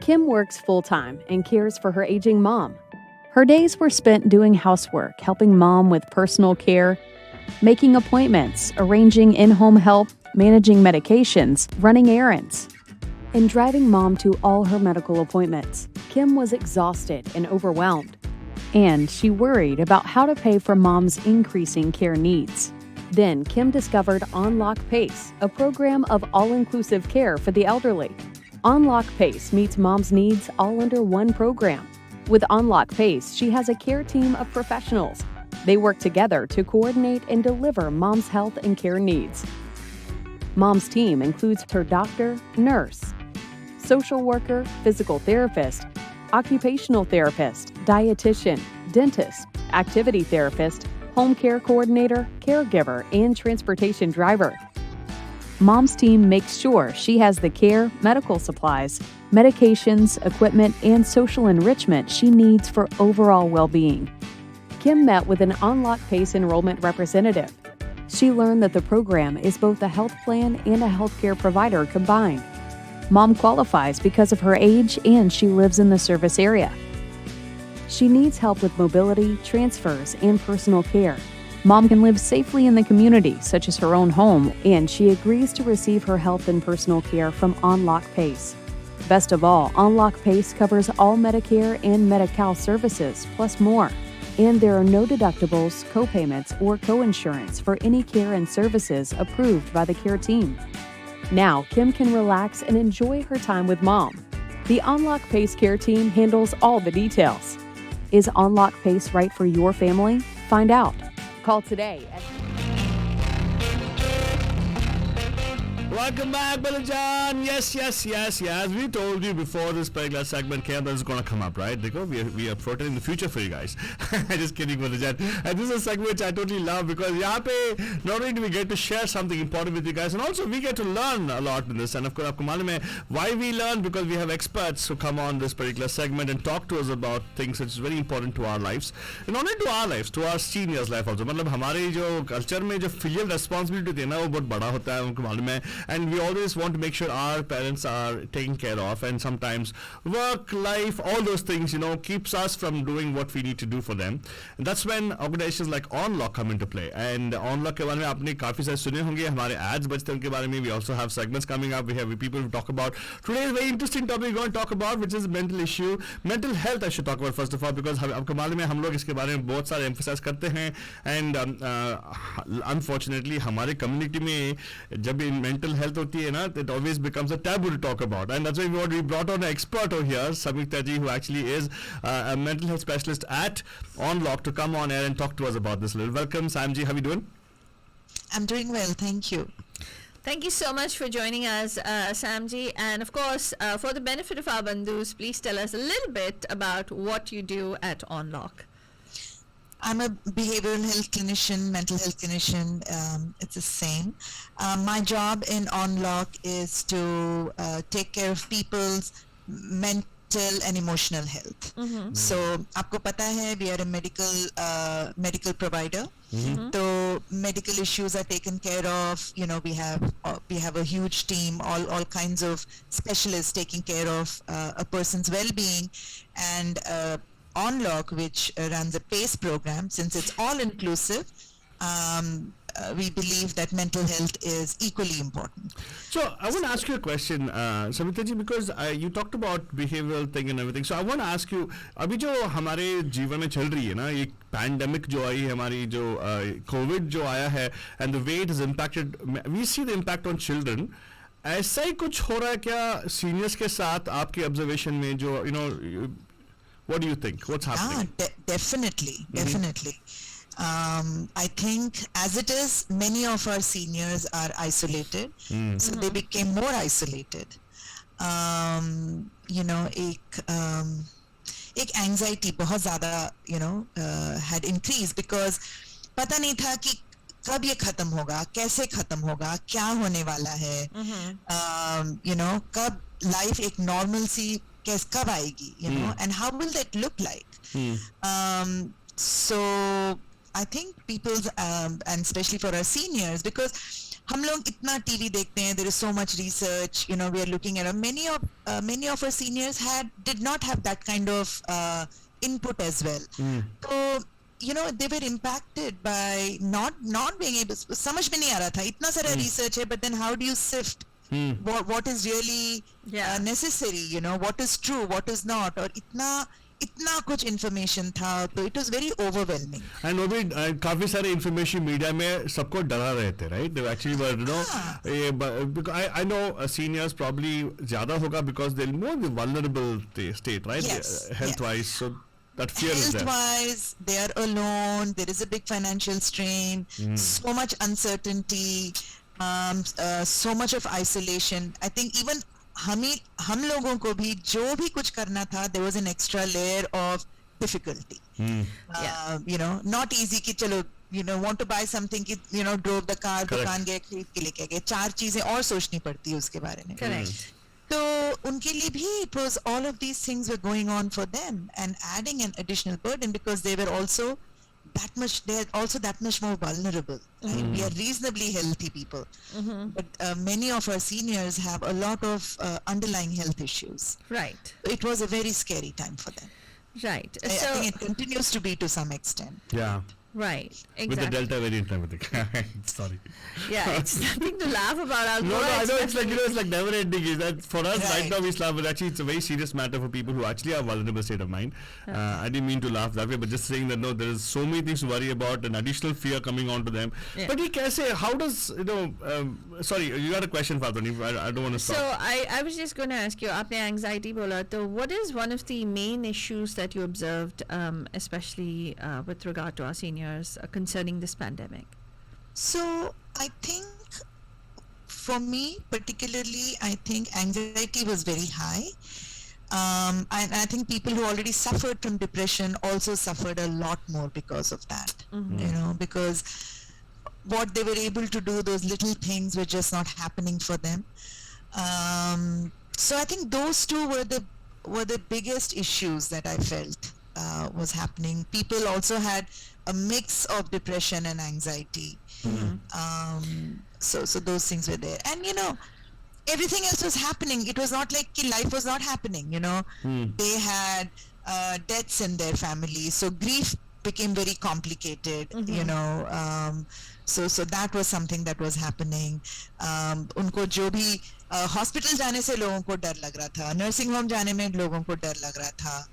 Kim works full-time and cares for her aging mom. Her days were spent doing housework, helping mom with personal care, making appointments, arranging in-home help, managing medications, running errands, and driving mom to all her medical appointments. Kim was exhausted and overwhelmed, and she worried about how to pay for mom's increasing care needs. Then Kim discovered Unlock PACE, a program of all-inclusive care for the elderly. Unlock PACE meets mom's needs all under one program. With Unlock PACE, she has a care team of professionals. They work together to coordinate and deliver mom's health and care needs. Mom's team includes her doctor, nurse, social worker, physical therapist, occupational therapist, dietitian, dentist, activity therapist, home care coordinator, caregiver, and transportation driver. Mom's team makes sure she has the care, medical supplies, medications, equipment, and social enrichment she needs for overall well-being. Kim met with an Unlock PACE enrollment representative. She learned that the program is both a health plan and a healthcare provider combined. Mom qualifies because of her age and she lives in the service area. She needs help with mobility, transfers, and personal care. Mom can live safely in the community, such as her own home, and she agrees to receive her health and personal care from Unlock PACE. Best of all, Unlock PACE covers all Medicare and Medi-Cal services, plus more. And there are no deductibles, co-payments, or co-insurance for any care and services approved by the care team. Now, Kim can relax and enjoy her time with mom. The Unlock PACE care team handles all the details. Is Unlock PACE right for your family? Find out. Call today at Welcome back, Balajan. Yes. We told you before this particular segment came that is going to come up, right? Because we are foretelling the future for you guys. Just kidding, Balajan. And this is a segment which I totally love because यहाँ पे not only do we get to share something important with you guys, and also we get to learn a lot in this. And of course, आपको मालूम है why we learn, because we have experts who come on this particular segment and talk to us about things which is very important to our lives, and not only to our lives, to our seniors' life also. मतलब हमारे जो culture में जो filial responsibility है ना वो बहुत बड़ा होता है, उनको मालूम है. And we always want to make sure our parents are taken care of, and sometimes work, life, all those things, keeps us from doing what we need to do for them. And that's when organizations like Unlock come into play. And Unlock के बारे में आपने काफी सारे सुने होंगे, हमारे ads बजते हैं उनके बारे में. We also have segments coming up. We have people who talk about today's very interesting topic we're going to talk about, which is mental health. I should talk about first of all, because आपको मालूम है हम लोग इसके बारे में बहुत सारे emphasize करते हैं. And unfortunately हमारे community में जब mental health hoti hai na, it always becomes a taboo to talk about, and that's why we brought on an expert over here, Samyukta ji, who actually is a mental health specialist at Unlock, to come on air and talk to us about this a little. Welcome, Sam ji. How are you doing? I'm doing well, thank you. Thank you so much for joining us, Samji. And of course, for the benefit of our bandhus, please tell us a little bit about what you do at Unlock. I'm a behavioral health clinician, mental health clinician. It's the same. My job in Unlock is to take care of people's mental and emotional health. Mm-hmm. So, आपको पता है, we are a medical provider. Mm-hmm. So medical issues are taken care of. We have a huge team, all kinds of specialists taking care of a person's well-being, and Unlock, which runs a PACE program, since it's all inclusive, we believe that mental health is equally important. So I want to ask you a question, Samyukta ji, because you talked about behavioral thing and everything. So I want to ask you, अभी जो हमारे जीवन में चल रही है ना, ये pandemic जो आई है, हमारी जो COVID जो आया है, and the way it has impacted, we see the impact on children. ऐसा ही कुछ हो रहा है क्या seniors के साथ आपके observation में जो what do you think? What's happening? Definitely. I think as it is, many of our seniors are isolated, so they became more isolated. एक anxiety बहुत ज़्यादा had increased, because पता नहीं था कि कब ये खत्म होगा, कैसे खत्म होगा, क्या होने वाला है, कब life एक normalcy कब आएगी, and how will that look like? So I think people's and especially for our seniors, because हम लोग इतना टीवी देखते हैं, there is so much research, you know, we are looking at many of our seniors did not have that kind of input as well. So you know, they were impacted by not being able, समझ में नहीं आ रहा था, इतना सारा research है, but then how do you sift what is really necessary, you know, what is true, what is not, और इतना कुछ information था, तो it was very overwhelming. And वो भी काफी सारे information media में सबको डरा रहे थे, right? They actually were, you know, because I know seniors probably ज़्यादा होगा because they're more the vulnerable state, right? Yes, Health-wise, so that fear is there. Health-wise, they are alone. There is a big financial strain. So much uncertainty. So much of isolation. I think even हम लोगों को भी जो भी कुछ करना था, there was an extra layer of difficulty. You know, not easy कि चलो, you know, want to buy something कि, you know, drove the car, दुकान गए, खरीद के लेके गए, 4 चीजें और सोचनी पड़ती है उसके बारे में. Correct. तो उनके लिए भी it was all of these things were going on for them and adding an additional burden because they were also that much more vulnerable. Right? We are reasonably healthy people, but many of our seniors have a lot of underlying health issues. Right. It was a very scary time for them. Right. I think it continues to be to some extent. Yeah. Right. Exactly. With the Delta variant and everything. Sorry. Yeah, it's nothing to laugh about. No, I know it's like, you know, it's like never ending. Is that for us right now we laugh, but actually it's a very serious matter for people who actually have vulnerable state of mind. I didn't mean to laugh that way, but just saying that no, there is so many things to worry about, and additional fear coming onto them. Yeah. But he can say, how does, you know? Sorry, you got a question, Fatoni. I don't want to stop. So I was just going to ask you, आपने anxiety बोला, तो what is one of the main issues that you observed, especially with regard to our seniors, concerning this pandemic? So I think for me particularly, I think anxiety was very high. And I think people who already suffered from depression also suffered a lot more because of that. You know, because what they were able to do, those little things were just not happening for them. So I think those two were the biggest issues that I felt was happening. People also had a mix of depression and anxiety. So those things were there. And you know, everything else was happening. It was not like life was not happening, you know. They had deaths in their family. So grief became very complicated, you know. So that was something that was happening. उनको जो भी hospital जाने से लोगों को डर लग रहा था, नर्सिंग होम जाने में लोगों को डर लग रहा था.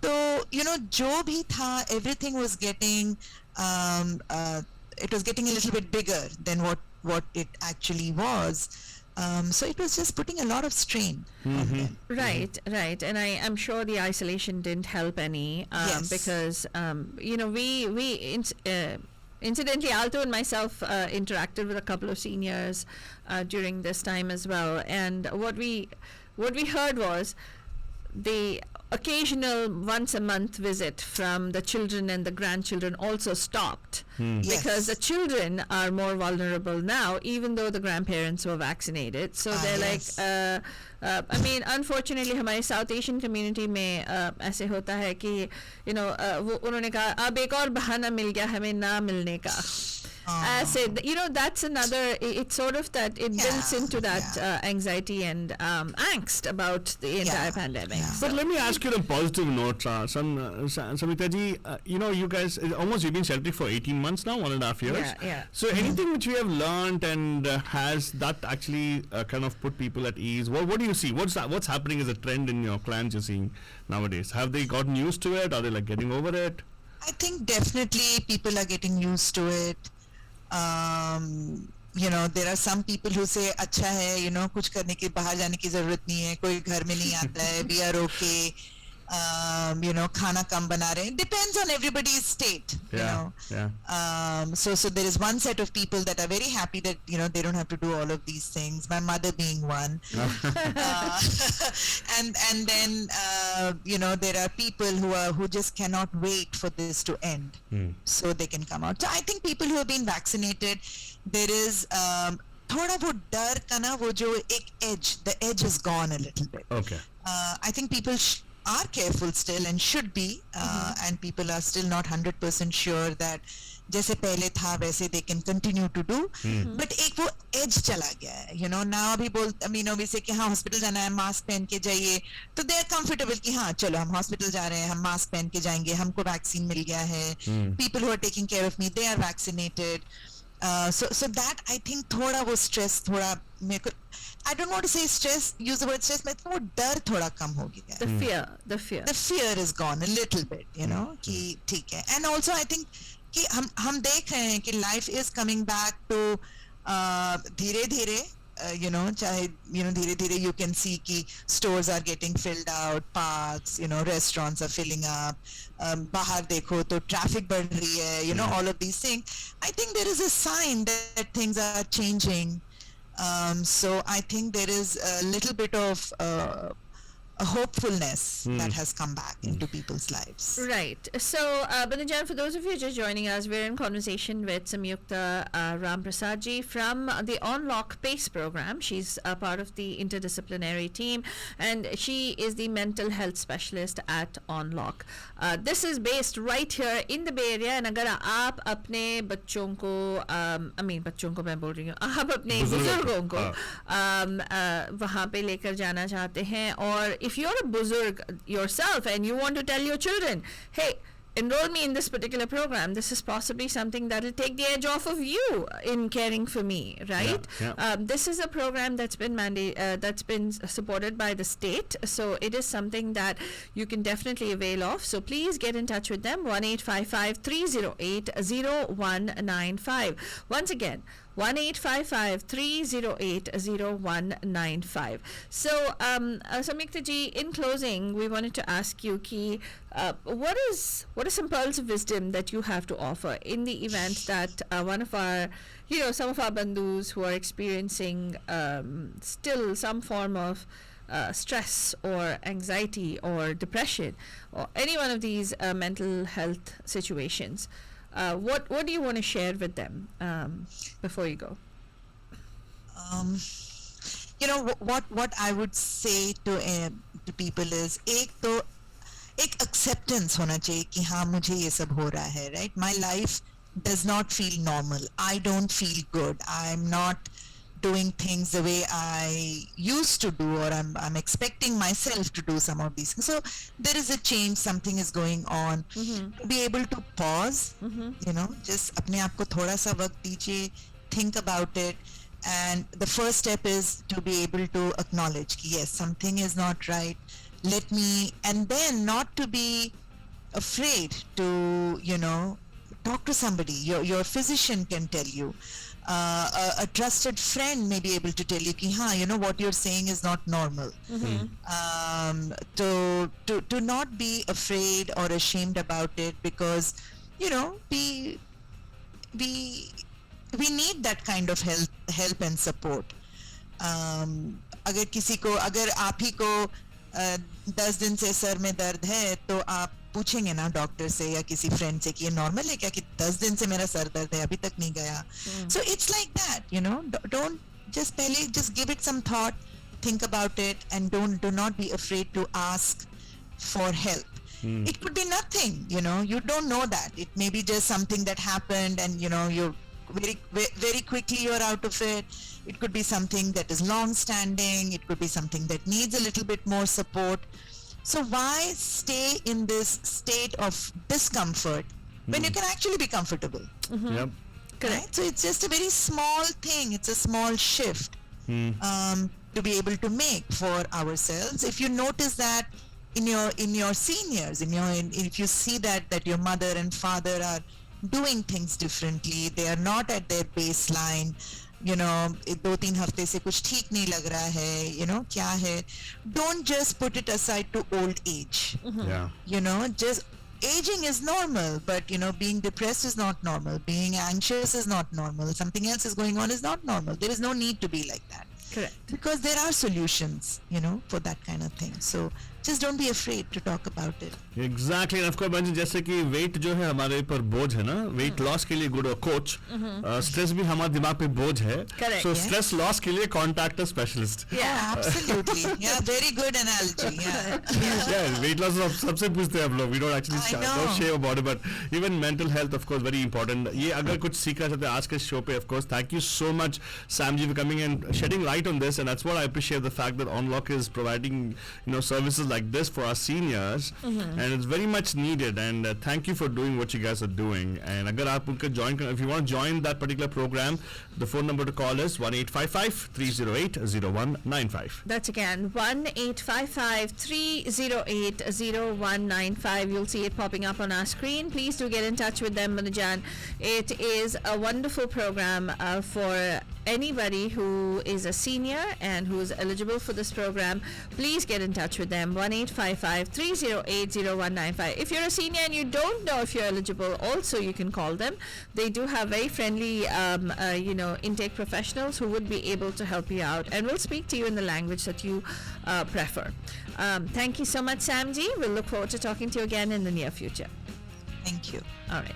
तो you know, जो भी था, everything was getting it was getting a little bit bigger than what it actually was. So it was just putting a lot of strain on them. Right, right. And I'm sure the isolation didn't help any Yes. because, you know, incidentally, Alto and myself interacted with a couple of seniors during this time as well. And what we heard was the occasional once a month visit from the children and the grandchildren also stopped because the children are more vulnerable now, even though the grandparents were vaccinated. So they're yes. like, I mean, unfortunately, हमारे South Asian community में ऐसे होता है कि, you know, वो उन्होंने कहा अब एक और बहाना मिल गया हमें ना मिलने का. Said, you know, that's another, it's sort of that, it builds into that anxiety and angst about the entire pandemic. Yeah. But let me ask you on a positive note, Samita ji, you know, you guys, you've been sheltering for 18 months now, 1.5 years. Yeah. So anything which we have learned and has that actually kind of put people at ease? What do you see? What's happening as a trend in your clients you're seeing nowadays? Have they gotten used to it? Are they like getting over it? I think definitely people are getting used to it. You know, there are some people who say अच्छा है, you know, कुछ करने की बाहर जाने की जरूरत नहीं है, कोई घर में नहीं आता है, we are okay. You know, खाना कम बना रहे हैं. Depends on everybody's state, you know. So there is one set of people that are very happy that, you know, they don't have to do all of these things. My mother being one. And then you know, there are people who just cannot wait for this to end, so they can come out. So I think people who have been vaccinated, there is थोड़ा वो डर का ना वो जो एक edge, the edge is gone a little bit. Okay. I think people are careful still and should be, and people are still not 100% sure that जैसे पहले था वैसे they can continue to do, but एक वो edge चला गया है, you know. Now अभी अभी से कि हाँ हॉस्पिटल जाना है मास्क पहन के जाइए, तो they are comfortable कि हाँ चलो हम हॉस्पिटल जा रहे हैं, हम मास्क पहन के जाएंगे, हमको वैक्सीन मिल गया है, people who are taking care of me they are vaccinated. So that I think थोड़ा वो stress थोड़ा मेरे को, I don't want to say stress, use the word stress, but वो डर थोड़ा कम हो गया है. The fear. The fear is gone a little bit, you know, कि ठीक है. And also I think कि हम देख रहे हैं कि life is coming back to धीरे धीरे, you know, चाहे you know धीरे धीरे you can see कि stores are getting filled out, parks, you know, restaurants are filling up, बाहर देखो तो traffic बढ़ रही है, you know, all of these things. I think there is a sign that things are changing. So I think there is a little bit of a hopefulness that has come back into people's lives. Right. So, Banajan, for those of you just joining us, we're in conversation with Samyukta Ramprasad ji from the Unlock PACE program. She's a part of the interdisciplinary team, and she is the mental health specialist at Unlock. This is based right here in the Bay Area, and अगर आप अपने बच्चों को, बच्चों को मैं बोल रही हूँ, आप अपने बुजुर्गों को वहाँ पे लेकर जाना चाहते हैं, और if you're a buzurg yourself and you want to tell your children, hey, enroll me in this particular program, this is possibly something that will take the edge off of you in caring for me, right? Yeah. This is a program that's been that's been supported by the state, so it is something that you can definitely avail of. So please get in touch with them, 1-855-308-0195. Once again, 1-855-308-0195. So, Samyukta ji, in closing, we wanted to ask you, ki, what is some pearls of wisdom that you have to offer in the event that one of our, you know, some of our bandhus who are experiencing still some form of stress or anxiety or depression or any one of these mental health situations. What do you want to share with them before you go? You know, what I would say to people is एक acceptance होना चाहिए कि हाँ मुझे ये सब हो रहा है, right? My life does not feel normal. I don't feel good. I'm not doing things the way I used to do, or I'm expecting myself to do some of these things. So there is a change, something is going on. Be able to pause, you know, just अपने आप को थोड़ा सा वक्त दीजिए, think about it, and the first step is to be able to acknowledge कि yes, something is not right. Let me, and then not to be afraid to, you know, talk to somebody. Your physician can tell you. A trusted friend may be able to tell you कि हाँ, you know, what you're saying is not normal. To not be afraid or ashamed about it, because, you know, we need that kind of help and support. अगर आप ही को 10 दिन से sir में दर्द है, तो आप पूछेंगे ना डॉक्टर से या किसी फ्रेंड से कि ये नॉर्मल है क्या, कि 10 दिन से मेरा सर दर्द है, अभी तक नहीं गया. So it's like that, you know. Don't just give it some thought, think about it, and do not be afraid to ask for help. It could be nothing, you know. You don't know that. It may be just something that happened, and you know, you're very quickly you're out of it. It could be something that is long standing. It could be something that needs a little bit more support. So why stay in this state of discomfort when you can actually be comfortable? Yep. Right? So it's just a very small thing. It's a small shift to be able to make for ourselves. If you notice that in your seniors, if you see that your mother and father are doing things differently, they are not at their baseline, you know, 2-3 हफ्ते से कुछ ठीक नहीं लग रहा है, you know, क्या है, don't just put it aside to old age. Yeah. You know, just aging is normal, but you know, being depressed is not normal, being anxious is not normal, something else is going on is not normal. There is no need to be like that. Correct. Because there are solutions, you know, for that kind of thing. So just don't be afraid to talk about it. Exactly of course bungee जैसे कि wait जो है हमारे ऊपर बोझ है ना weight loss के लिए गुड कोच स्ट्रेस भी हमारे दिमाग पे बोझ है Correct. So Yeah. Stress loss के लिए contact a specialist Yeah. Absolutely. Yeah, very good analogy. Yeah. Weight loss सबसे पूछते हैं हम लोग we don't actually I know. Don't share about it but even mental health of course very important ये अगर कुछ सीखना चाहते हैं आज के शो पे of course thank you so much Sam ji for coming and shedding light on this and that's what I appreciate the fact that unlock is providing you know services like this for our seniors and it's very much needed and thank you for doing what you guys are doing and agar aap unka join if you want to join that particular program the phone number to call is 1-855-308-0195. That's again 1-855-308-0195. You'll see it popping up on our screen. Please do get in touch with them, Manajan. It is a wonderful program for anybody who is a senior and who is eligible for this program. Please get in touch with them. 1-855-308-0195. If you're a senior and you don't know if you're eligible, also you can call them. They do have very friendly, intake professionals who would be able to help you out and will speak to you in the language that you prefer. Thank you so much, Samji. We'll look forward to talking to you again in the near future. Thank you. All right.